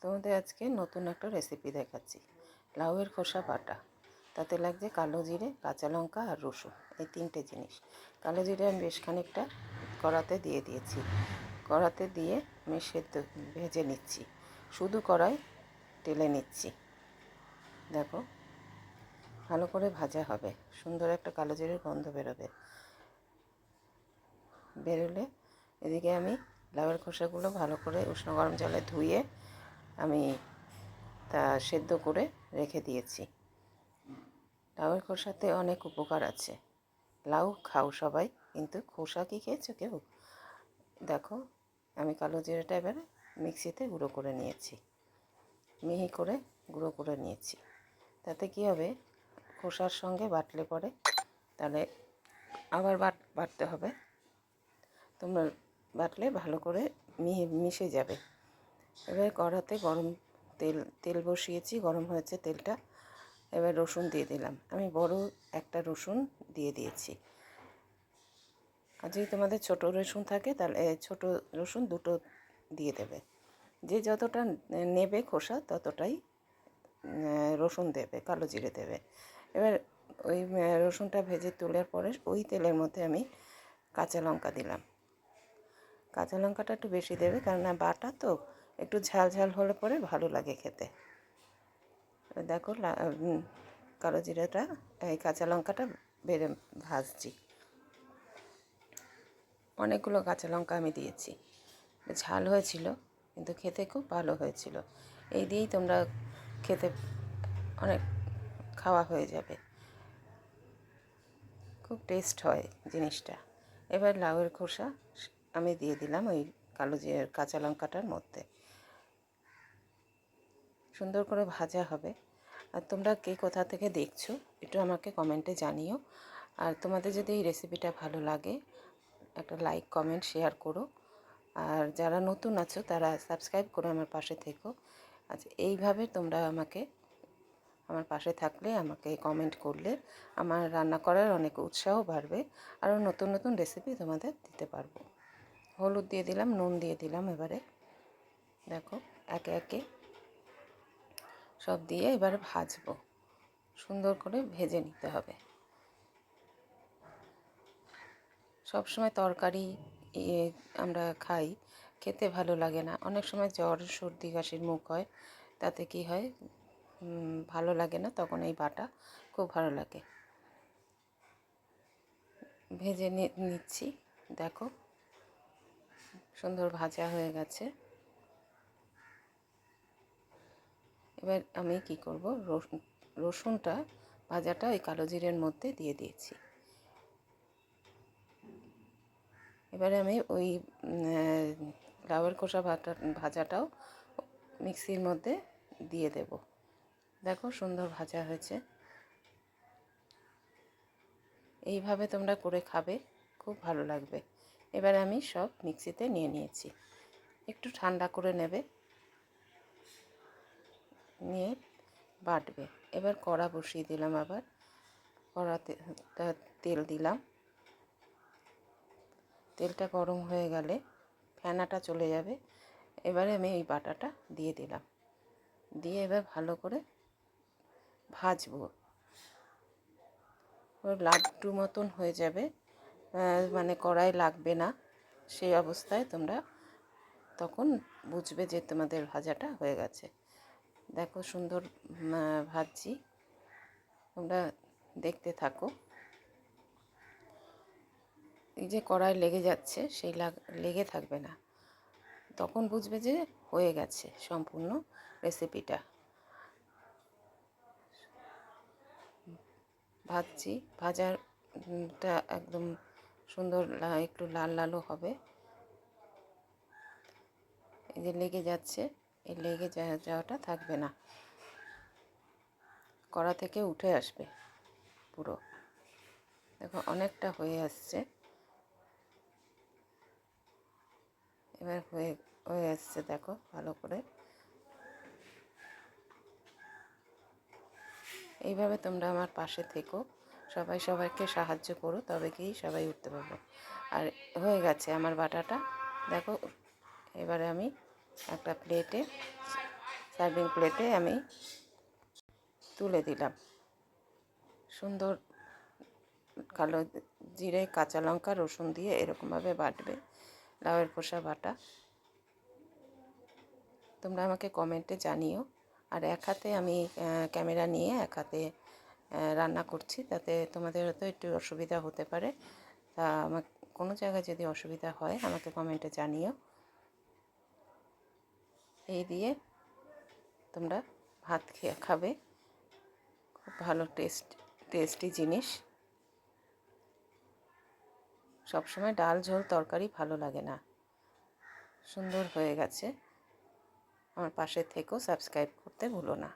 তোমাদের আজকে নতুন একটা রেসিপি দেখাচ্ছি। লাউয়ের খোসা বাটা, তাতে লাগছে কালো জিরে, কাঁচা লঙ্কা আর রসুন, এই তিনটে জিনিস। কালো জিরে আমি বেশ খানিকটা কড়াতে দিয়ে দিয়েছি। কড়াতে দিয়ে আমি সেদ্ধ ভেজে নিচ্ছি, শুধু কড়াই টেলে নিচ্ছি। দেখো, ভালো করে ভাজা হবে, সুন্দর একটা কালো জিরের গন্ধ বেরোবে। বেরোলে এদিকে আমি লাউয়ের খোসাগুলো ভালো করে উষ্ণ গরম জলে ধুয়ে আমি তা সেদ্ধ করে রেখে দিয়েছি। লাউয়ের খোসাতে অনেক উপকার আছে। লাউ খাও সবাই, কিন্তু খোসা কি খেয়েছো কেউ? দেখো, আমি কালো জিরেটা এবারে মিক্সিতে গুঁড়ো করে নিয়েছি, মিহি করে গুঁড়ো করে নিয়েছি। তাতে কি হবে, খোসার সঙ্গে বাটলে পরে তাহলে আবার বাটতে হবে, তোমরা বাটলে ভালো করে মিশে যাবে। এবার কড়াতে গরম তেল বসিয়েছি, গরম হয়েছে তেলটা। এবার রসুন দিয়ে দিলাম, আমি বড় একটা রসুন দিয়ে দিয়েছি। আর যদি তোমাদের ছোটো রসুন থাকে তাহলে ছোটো রসুন দুটো দিয়ে দেবে। যে যতটা নেবে খোসা ততটাই রসুন দেবে, কালো জিরে দেবে। এবার ওই রসুনটা ভেজে তোলার পরে ওই তেলের মধ্যে আমি কাঁচা লঙ্কা দিলাম। কাঁচা লঙ্কাটা একটু বেশি দেবে, কারণ বাটা তো একটু ঝাল ঝাল হলে পরে ভালো লাগে খেতে। দেখো, কালো জিরেটা, এই কাঁচা লঙ্কাটা বেড়ে ভাজছি। অনেকগুলো কাঁচা লঙ্কা আমি দিয়েছি, ঝাল হয়েছিল কিন্তু খেতে খুব ভালো হয়েছিল। এই দিয়েই তোমরা খেতে অনেক খাওয়া হয়ে যাবে, খুব টেস্ট হয় জিনিসটা। এবার লাউয়ের খোসা আমি দিয়ে দিলাম ওই কালো জিরে কাঁচা লঙ্কাটার মধ্যে। সুন্দর করে ভাজা হবে। আর তোমরা কে কোথা থেকে দেখছো একটু আমাকে কমেন্টে জানিও। আর তোমাদের যদি এই রেসিপিটা ভালো লাগে, একটা লাইক, কমেন্ট, শেয়ার করো। আর যারা নতুন আছো তারা সাবস্ক্রাইব করে আমার পাশে থেকো। আচ্ছা, এইভাবে তোমরা আমার পাশে থাকলে, আমাকে কমেন্ট করলে আমার রান্না করার অনেক উৎসাহ বাড়বে, আরও নতুন নতুন রেসিপি তোমাদের দিতে পারবো। হলুদ দিয়ে দিলাম, নুন দিয়ে দিলাম। এবারে দেখো, একে একে সব দিয়ে এবারে ভাজবো, সুন্দর করে ভেজে নিতে হবে। সব সময় তরকারি আমরা খাই, খেতে ভালো লাগে না। অনেক সময় জ্বর, সর্দি, কাশির মুখ হয়, তাতে কি হয়, ভালো লাগে না, তখন এই বাটা খুব ভালো লাগে। ভেজে নিচ্ছি, দেখো সুন্দর ভাজা হয়ে গেছে। এবার আমি কি করব, রসুনটা ভাজাটা ওই কালো জিরের মধ্যে দিয়ে দিয়েছি। এবারে আমি ওই লাউয়ের খোসা ভাজাটাও মিক্সির মধ্যে দিয়ে দেব। দেখো, সুন্দর ভাজা হয়েছে। এইভাবে তোমরা করে খাবে, খুব ভালো লাগবে। এবার আমি সব মিক্সিতে নিয়ে নিয়েছি, একটু ঠান্ডা করে নেবে, নিয়ে বাটবে। এবার কড়া বসিয়ে দিলাম, আবার কড়াতে তেল দিলাম। তেলটা গরম হয়ে গেলে ফেনাটা চলে যাবে। এবারে আমি এই বাটাটা দিয়ে দিলাম, দিয়ে এবার ভালো করে ভাজবো। ওর লাড্ডু মতন হয়ে যাবে, মানে কড়াই লাগবে না। সেই অবস্থায় তোমরা তখন বুঝবে যে তোমাদের ভাজাটা হয়ে গেছে। দেখো, সুন্দর ভাজছি, তোমরা দেখতে থাকো। এই যে কড়াই লেগে যাচ্ছে, সেই লেগে থাকবে না, তখন বুঝবে যে হয়ে গেছে সম্পূর্ণ রেসিপিটা। ভাজছি, ভাজাটা একদম সুন্দর একটু লাল লালও হবে। এই যে লেগে যাচ্ছে, এই লেগে যাওয়াটা থাকবে না, কড়া থেকে উঠে আসবে পুরো। দেখো, অনেকটা হয়ে আসছে, এবার হয়ে আসছে। দেখো, ভালো করে এইভাবে তোমরা আমার পাশে থেকো, সবাই সবাইকে সাহায্য করো, তবে কি সবাই উঠতে পারবো। আর হয়ে গেছে আমার বাটাটা। দেখো, এবারে আমি একটা প্লেটে সার্ভিং প্লেটে আমি তুলে দিলাম। সুন্দর কালো জিরে, কাঁচা লঙ্কা, রসুন দিয়ে এরকমভাবে বাটবে লাউয়ের খোসা বাটা। তোমরা আমাকে কমেন্টে জানিও। আর এক হাতে আমি ক্যামেরা নিয়ে এক হাতে রান্না করছি, তাতে তোমাদের হয়তো একটু অসুবিধা হতে পারে। তা আমার কোনো জায়গায় যদি অসুবিধা হয় আমাকে কমেন্টে জানিও। এই দিয়ে তোমরা ভাত খাবে, খুব ভালো টেস্টি জিনিস। সবসময় ডাল ঝোল তরকারি ভালো লাগে না। সুন্দর হয়ে গেছে। আমার পাশে থেকেও সাবস্ক্রাইব করতে ভুলো না।